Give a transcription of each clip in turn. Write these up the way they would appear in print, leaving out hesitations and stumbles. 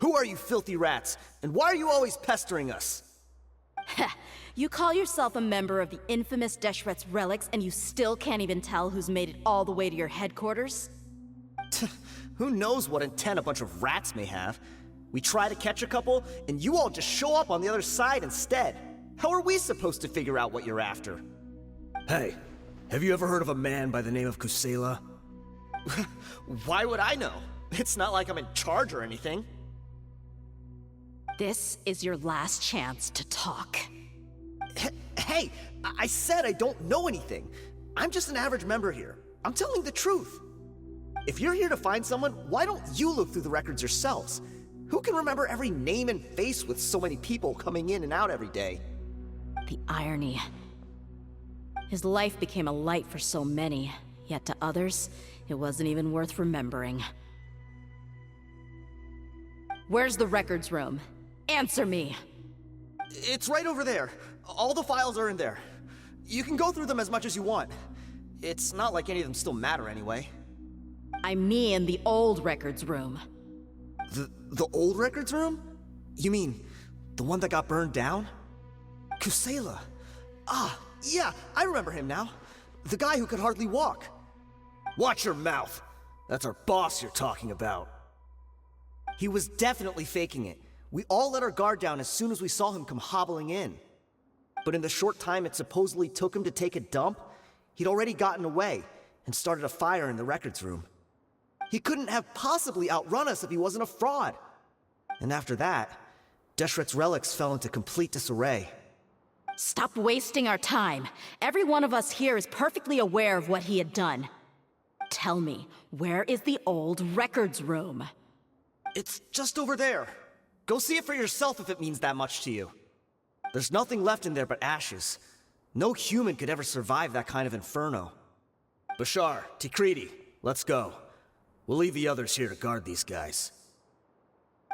Who are you filthy rats? And why are you always pestering us? You call yourself a member of the infamous Deshret's relics and you still can't even tell who's made it all the way to your headquarters? Who knows what intent a bunch of rats may have? We try to catch a couple, and you all just show up on the other side instead. How are we supposed to figure out what you're after? Hey, have you ever heard of a man by the name of Kusela? Why would I know? It's not like I'm in charge or anything. This is your last chance to talk. Hey, I said I don't know anything. I'm just an average member here. I'm telling the truth. If you're here to find someone, why don't you look through the records yourselves? Who can remember every name and face with so many people coming in and out every day? The irony. His life became a light for so many, yet to others, it wasn't even worth remembering. Where's the records room? Answer me! It's right over there. All the files are in there. You can go through them as much as you want. It's not like any of them still matter anyway. I mean the old records room. The old records room? You mean, the one that got burned down? Kusela. Ah, yeah, I remember him now. The guy who could hardly walk. Watch your mouth. That's our boss you're talking about. He was definitely faking it. We all let our guard down as soon as we saw him come hobbling in. But in the short time it supposedly took him to take a dump, he'd already gotten away and started a fire in the records room. He couldn't have possibly outrun us if he wasn't a fraud. And after that, Deshret's relics fell into complete disarray. Stop wasting our time. Every one of us here is perfectly aware of what he had done. Tell me, where is the old records room? It's just over there. Go see it for yourself if it means that much to you. There's nothing left in there but ashes. No human could ever survive that kind of inferno. Bashar, Tikriti, let's go. We'll leave the others here to guard these guys.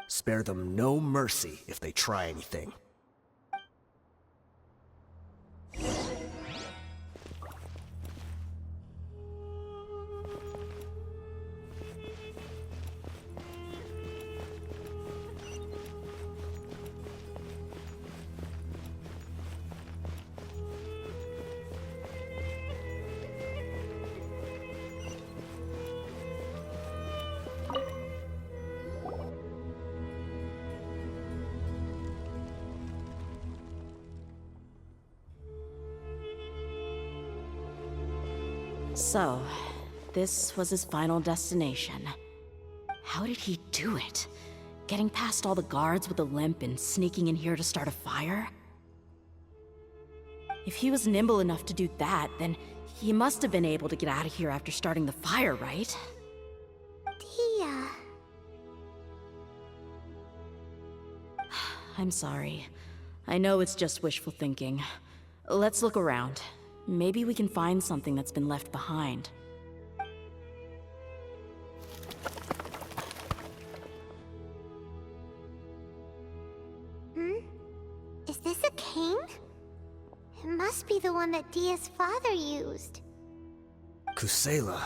Spare them no mercy if they try anything. So, this was his final destination. How did he do it? Getting past all the guards with a limp and sneaking in here to start a fire? If he was nimble enough to do that, then he must have been able to get out of here after starting the fire, right? Tia. I'm sorry. I know it's just wishful thinking. Let's look around. Maybe we can find something that's been left behind. Is this a cane? It must be the one that Dia's father used. Kusela.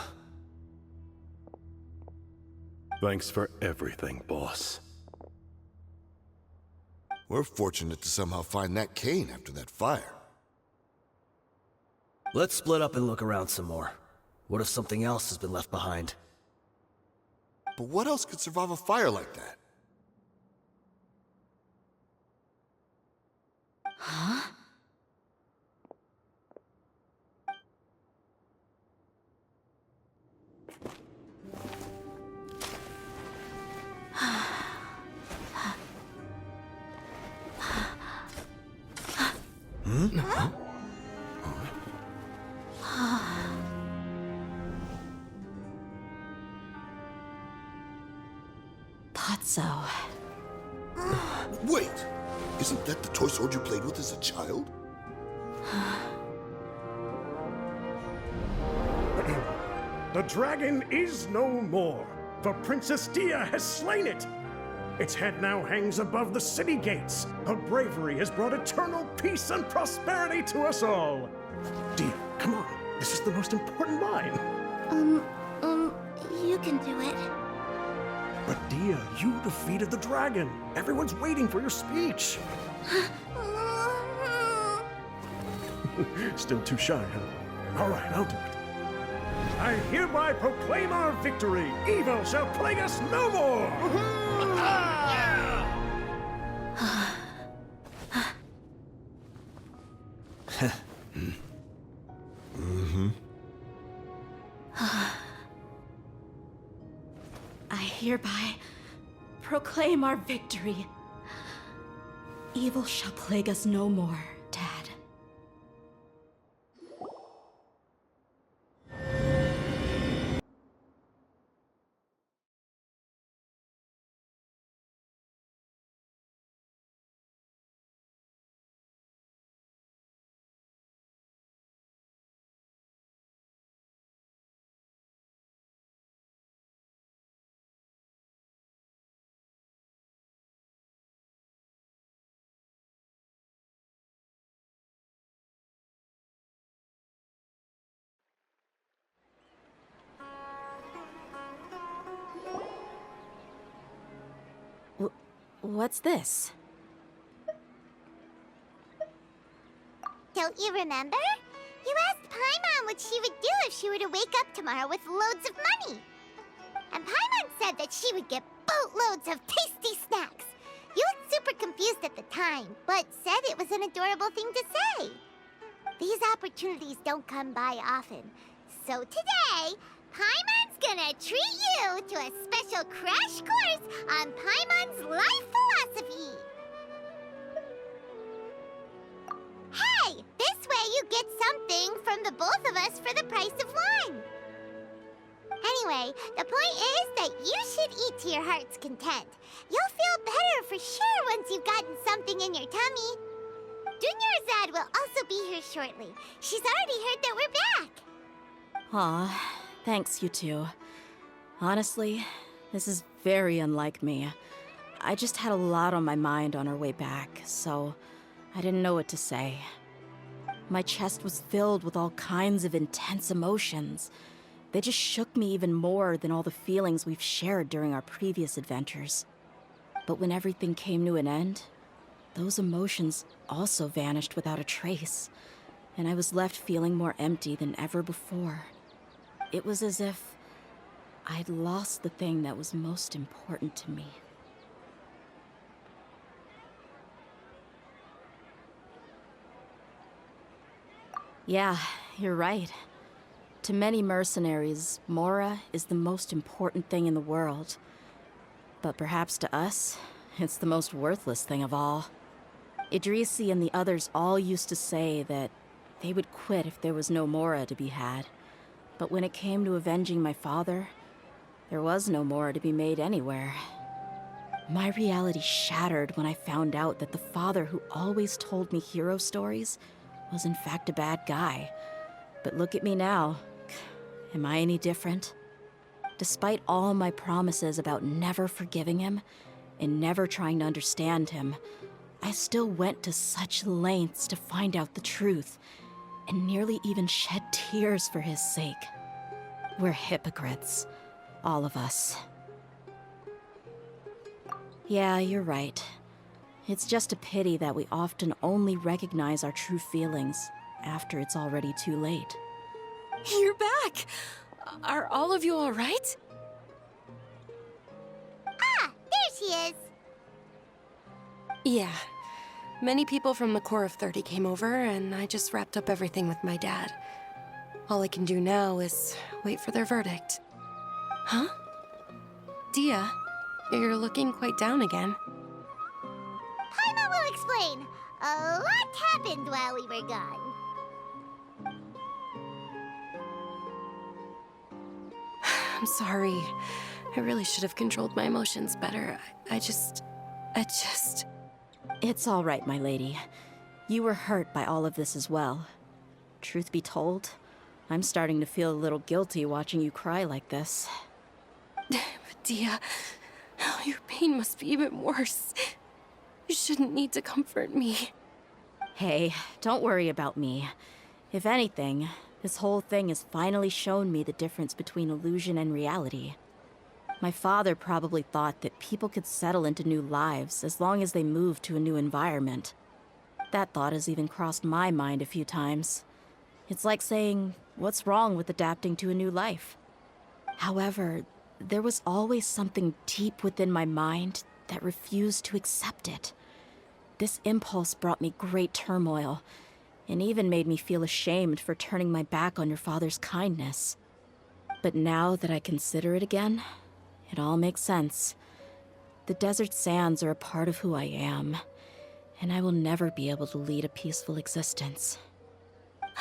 Thanks for everything, boss. We're fortunate to somehow find that cane after that fire. Let's split up and look around some more. What if something else has been left behind? But what else could survive a fire like that? Huh? Thought so. Wait! Isn't that the toy sword you played with as a child? The dragon is no more, for Princess Dia has slain it. Its head now hangs above the city gates. Her bravery has brought eternal peace and prosperity to us all. Dia, come on. This is the most important line. You can do it. But Dia, you defeated the dragon. Everyone's waiting for your speech. Still too shy, huh? All right, I'll do it. I hereby proclaim our victory. Evil shall plague us no more. I hereby proclaim our victory. Evil shall plague us no more, Dad. What's this? Don't you remember? You asked Paimon what she would do if she were to wake up tomorrow with loads of money. And Paimon said that she would get boatloads of tasty snacks. You looked super confused at the time, but said it was an adorable thing to say. These opportunities don't come by often. So today, Paimon's gonna treat you to a special crash course on Paimon's life philosophy. Hey, this way you get something from the both of us for the price of one. Anyway, the point is that you should eat to your heart's content. You'll feel better for sure once you've gotten something in your tummy. Dunyarzad will also be here shortly. She's already heard that we're back. Aw, thanks, you two. Honestly, this is very unlike me. I just had a lot on my mind on our way back, so I didn't know what to say. My chest was filled with all kinds of intense emotions. They just shook me even more than all the feelings we've shared during our previous adventures. But when everything came to an end, those emotions also vanished without a trace, and I was left feeling more empty than ever before. It was as if I'd lost the thing that was most important to me. Yeah, you're right. To many mercenaries, Mora is the most important thing in the world. But perhaps to us, it's the most worthless thing of all. Idrisi and the others all used to say that they would quit if there was no Mora to be had. But when it came to avenging my father, there was no Mora to be made anywhere. My reality shattered when I found out that the father who always told me hero stories was in fact a bad guy. But look at me now. Am I any different? Despite all my promises about never forgiving him and never trying to understand him, I still went to such lengths to find out the truth, and nearly even shed tears for his sake. We're hypocrites, all of us. Yeah, you're right. It's just a pity that we often only recognize our true feelings after it's already too late. You're back! Are all of you all right? Ah, there she is. Yeah. Many people from the Corps of 30 came over, and I just wrapped up everything with my dad. All I can do now is wait for their verdict. Huh? Dia, you're looking quite down again. Paimon will explain. A lot happened while we were gone. I'm sorry. I really should have controlled my emotions better. I just... It's all right, my lady. You were hurt by all of this as well. Truth be told, I'm starting to feel a little guilty watching you cry like this. But Dia, your pain must be even worse. You shouldn't need to comfort me. Hey, don't worry about me. If anything, this whole thing has finally shown me the difference between illusion and reality. My father probably thought that people could settle into new lives as long as they moved to a new environment. That thought has even crossed my mind a few times. It's like saying, what's wrong with adapting to a new life? However, there was always something deep within my mind that refused to accept it. This impulse brought me great turmoil, and even made me feel ashamed for turning my back on your father's kindness. But now that I consider it again, it all makes sense. The desert sands are a part of who I am, and I will never be able to lead a peaceful existence.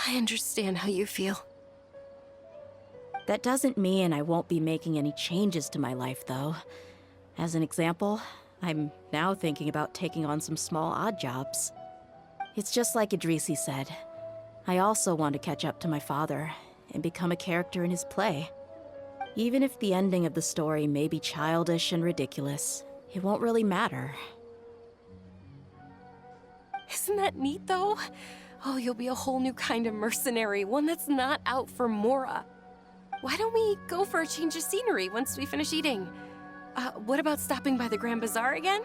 I understand how you feel. That doesn't mean I won't be making any changes to my life, though. As an example, I'm now thinking about taking on some small odd jobs. It's just like Idrisi said. I also want to catch up to my father and become a character in his play. Even if the ending of the story may be childish and ridiculous, it won't really matter. Isn't that neat, though? Oh, you'll be a whole new kind of mercenary, one that's not out for Mora. Why don't we go for a change of scenery once we finish eating? What about stopping by the Grand Bazaar again?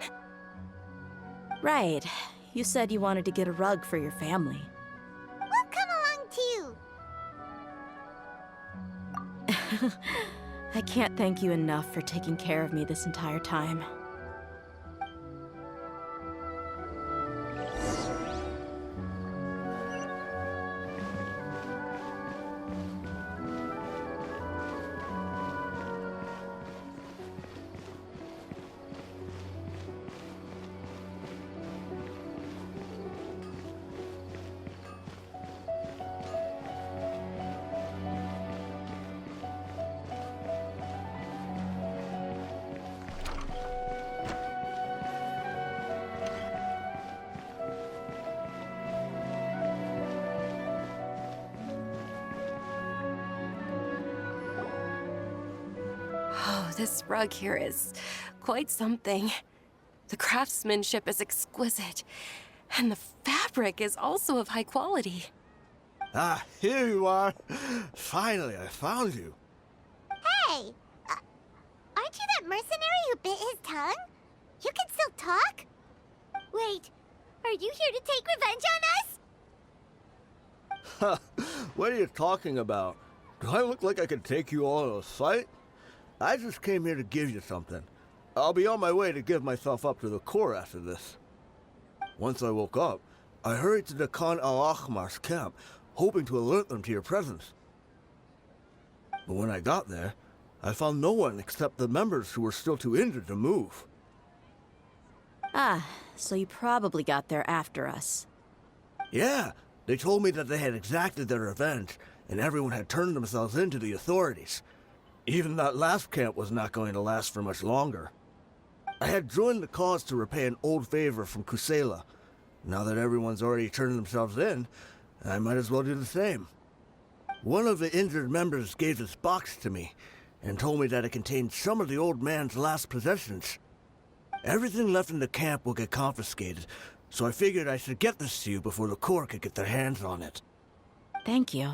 Right. You said you wanted to get a rug for your family. We'll come along too. I can't thank you enough for taking care of me this entire time. Oh, this rug here is quite something. The craftsmanship is exquisite, and the fabric is also of high quality. Ah, here you are. Finally, I found you. Hey! Aren't you that mercenary who bit his tongue? You can still talk? Wait, are you here to take revenge on us? What are you talking about? Do I look like I could take you all in a fight? I just came here to give you something. I'll be on my way to give myself up to the Corps after this. Once I woke up, I hurried to the Khan al-Ahmar's camp, hoping to alert them to your presence. But when I got there, I found no one except the members who were still too injured to move. Ah, so you probably got there after us. Yeah, they told me that they had exacted their revenge, and everyone had turned themselves in to the authorities. Even that last camp was not going to last for much longer. I had joined the cause to repay an old favor from Kusela. Now that everyone's already turned themselves in, I might as well do the same. One of the injured members gave this box to me, and told me that it contained some of the old man's last possessions. Everything left in the camp will get confiscated, so I figured I should get this to you before the Corps could get their hands on it. Thank you.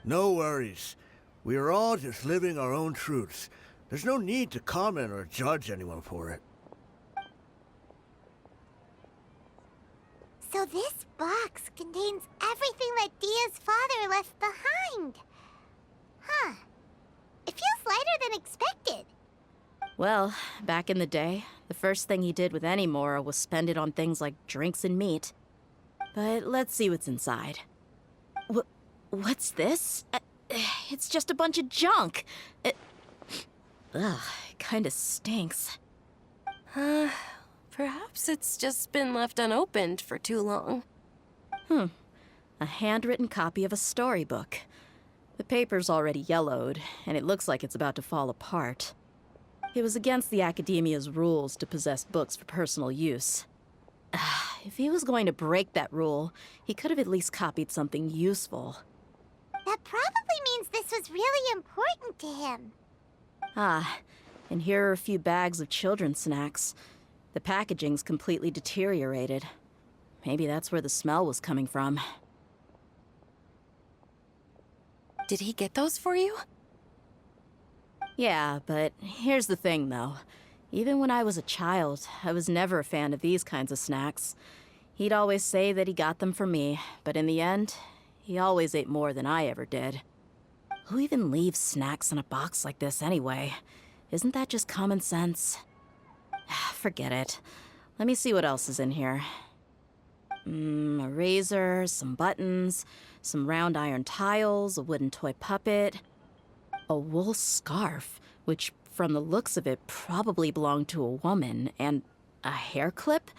No worries. We are all just living our own truths. There's no need to comment or judge anyone for it. So this box contains everything that Dia's father left behind. Huh. It feels lighter than expected. Well, back in the day, the first thing he did with any Mora was spend it on things like drinks and meat. But let's see what's inside. What's this? It's just a bunch of junk. Ugh, it kinda stinks. Perhaps it's just been left unopened for too long. A handwritten copy of a storybook. The paper's already yellowed, and it looks like it's about to fall apart. It was against the Academia's rules to possess books for personal use. If he was going to break that rule, he could have at least copied something useful. That probably means this was really important to him. Ah, and here are a few bags of children's snacks. The packaging's completely deteriorated. Maybe that's where the smell was coming from. Did he get those for you? Yeah, but here's the thing, though. Even when I was a child, I was never a fan of these kinds of snacks. He'd always say that he got them for me, but in the end, he always ate more than I ever did. Who even leaves snacks in a box like this anyway? Isn't that just common sense? Forget it. Let me see what else is in here. A razor, some buttons, some round iron tiles, a wooden toy puppet, a wool scarf, which from the looks of it probably belonged to a woman, and a hair clip?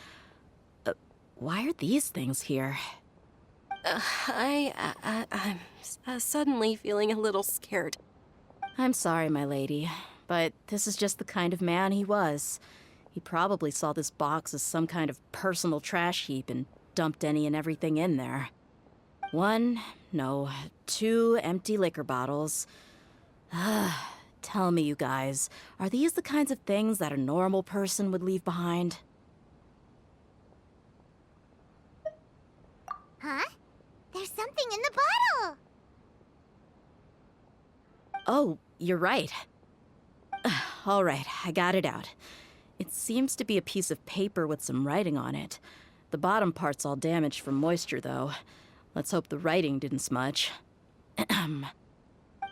Why are these things here? I'm suddenly feeling a little scared. I'm sorry, my lady, but this is just the kind of man he was. He probably saw this box as some kind of personal trash heap and dumped any and everything in there. 2 empty liquor bottles. Tell me, you guys, are these the kinds of things that a normal person would leave behind? Huh? There's something in the bottle! Oh, you're right. All right, I got it out. It seems to be a piece of paper with some writing on it. The bottom part's all damaged from moisture, though. Let's hope the writing didn't smudge.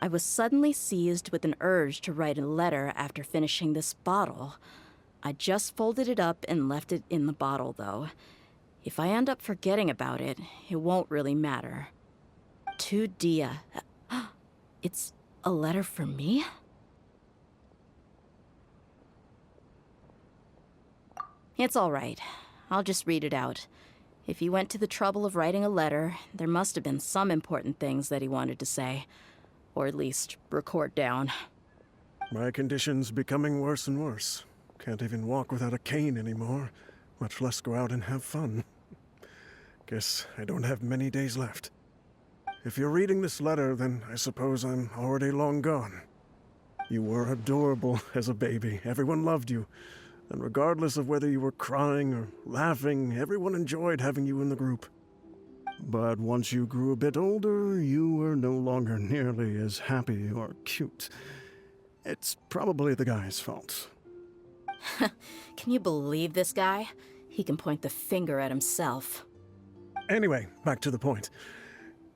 I was suddenly seized with an urge to write a letter after finishing this bottle. I just folded it up and left it in the bottle, though. If I end up forgetting about it, it won't really matter. To Dia. It's a letter for me? It's all right. I'll just read it out. If he went to the trouble of writing a letter, there must have been some important things that he wanted to say. Or at least record down. My condition's becoming worse and worse. Can't even walk without a cane anymore, much less go out and have fun. Guess I don't have many days left. If you're reading this letter, then I suppose I'm already long gone. You were adorable as a baby. Everyone loved you. And regardless of whether you were crying or laughing, everyone enjoyed having you in the group. But once you grew a bit older, you were no longer nearly as happy or cute. It's probably the guy's fault. Can you believe this guy? He can point the finger at himself. Anyway, back to the point.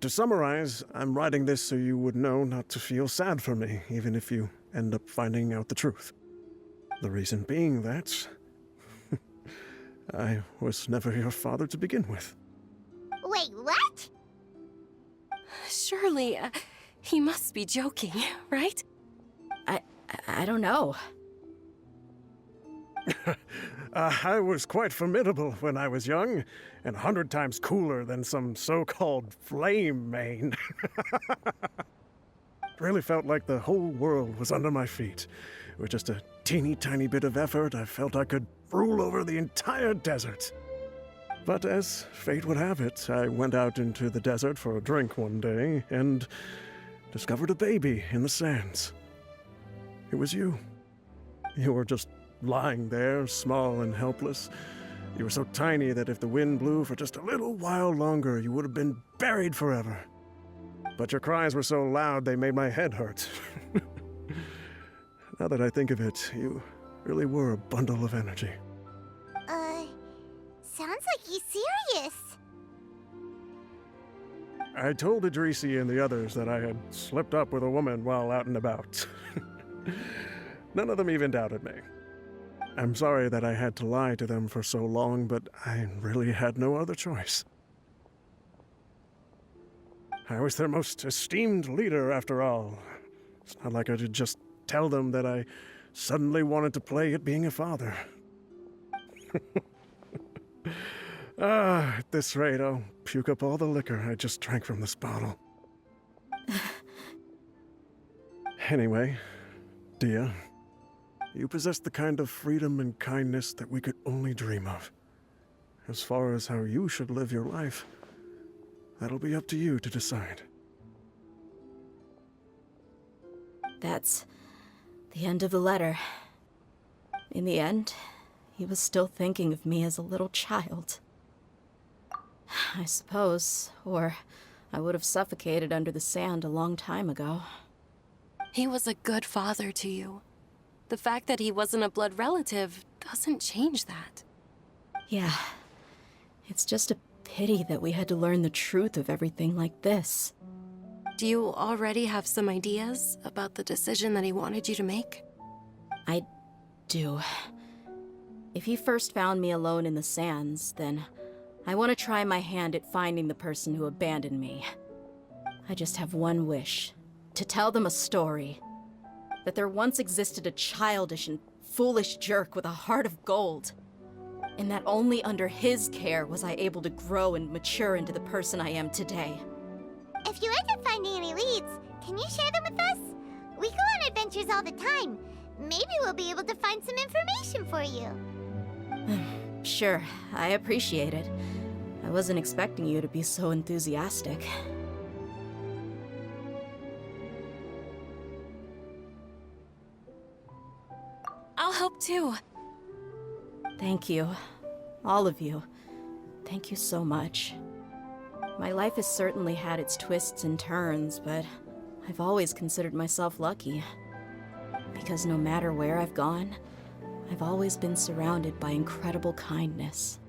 To summarize, I'm writing this so you would know not to feel sad for me, even if you end up finding out the truth. The reason being that I was never your father to begin with. Wait, what? Surely, he must be joking, right? I don't know. I was quite formidable when I was young, and 100 times cooler than some so-called flame main. Really felt like the whole world was under my feet. With just a teeny tiny bit of effort, I felt I could rule over the entire desert. But as fate would have it, I went out into the desert for a drink one day and discovered a baby in the sands. It was you. You were just lying there, small and helpless. You were so tiny that if the wind blew for just a little while longer, you would have been buried forever. But your cries were so loud they made my head hurt. Now that I think of it, you really were a bundle of energy. Sounds like he's serious. I told Idrisi and the others that I had slipped up with a woman while out and about. None of them even doubted me. I'm sorry that I had to lie to them for so long, but I really had no other choice. I was their most esteemed leader, after all. It's not like I could just tell them that I suddenly wanted to play at being a father. At this rate, I'll puke up all the liquor I just drank from this bottle. Anyway, Dia, you possess the kind of freedom and kindness that we could only dream of. As far as how you should live your life, that'll be up to you to decide. That's the end of the letter. In the end, he was still thinking of me as a little child. I suppose, or I would have suffocated under the sand a long time ago. He was a good father to you. The fact that he wasn't a blood relative doesn't change that. Yeah. It's just a pity that we had to learn the truth of everything like this. Do you already have some ideas about the decision that he wanted you to make? I do. If he first found me alone in the sands, then I want to try my hand at finding the person who abandoned me. I just have one wish. To tell them a story. That there once existed a childish and foolish jerk with a heart of gold. And that only under his care was I able to grow and mature into the person I am today. If you end up finding any leads, can you share them with us? We go on adventures all the time. Maybe we'll be able to find some information for you. Sure, I appreciate it. I wasn't expecting you to be so enthusiastic. I'll help too. Thank you. All of you. Thank you so much. My life has certainly had its twists and turns, but I've always considered myself lucky. Because no matter where I've gone, I've always been surrounded by incredible kindness.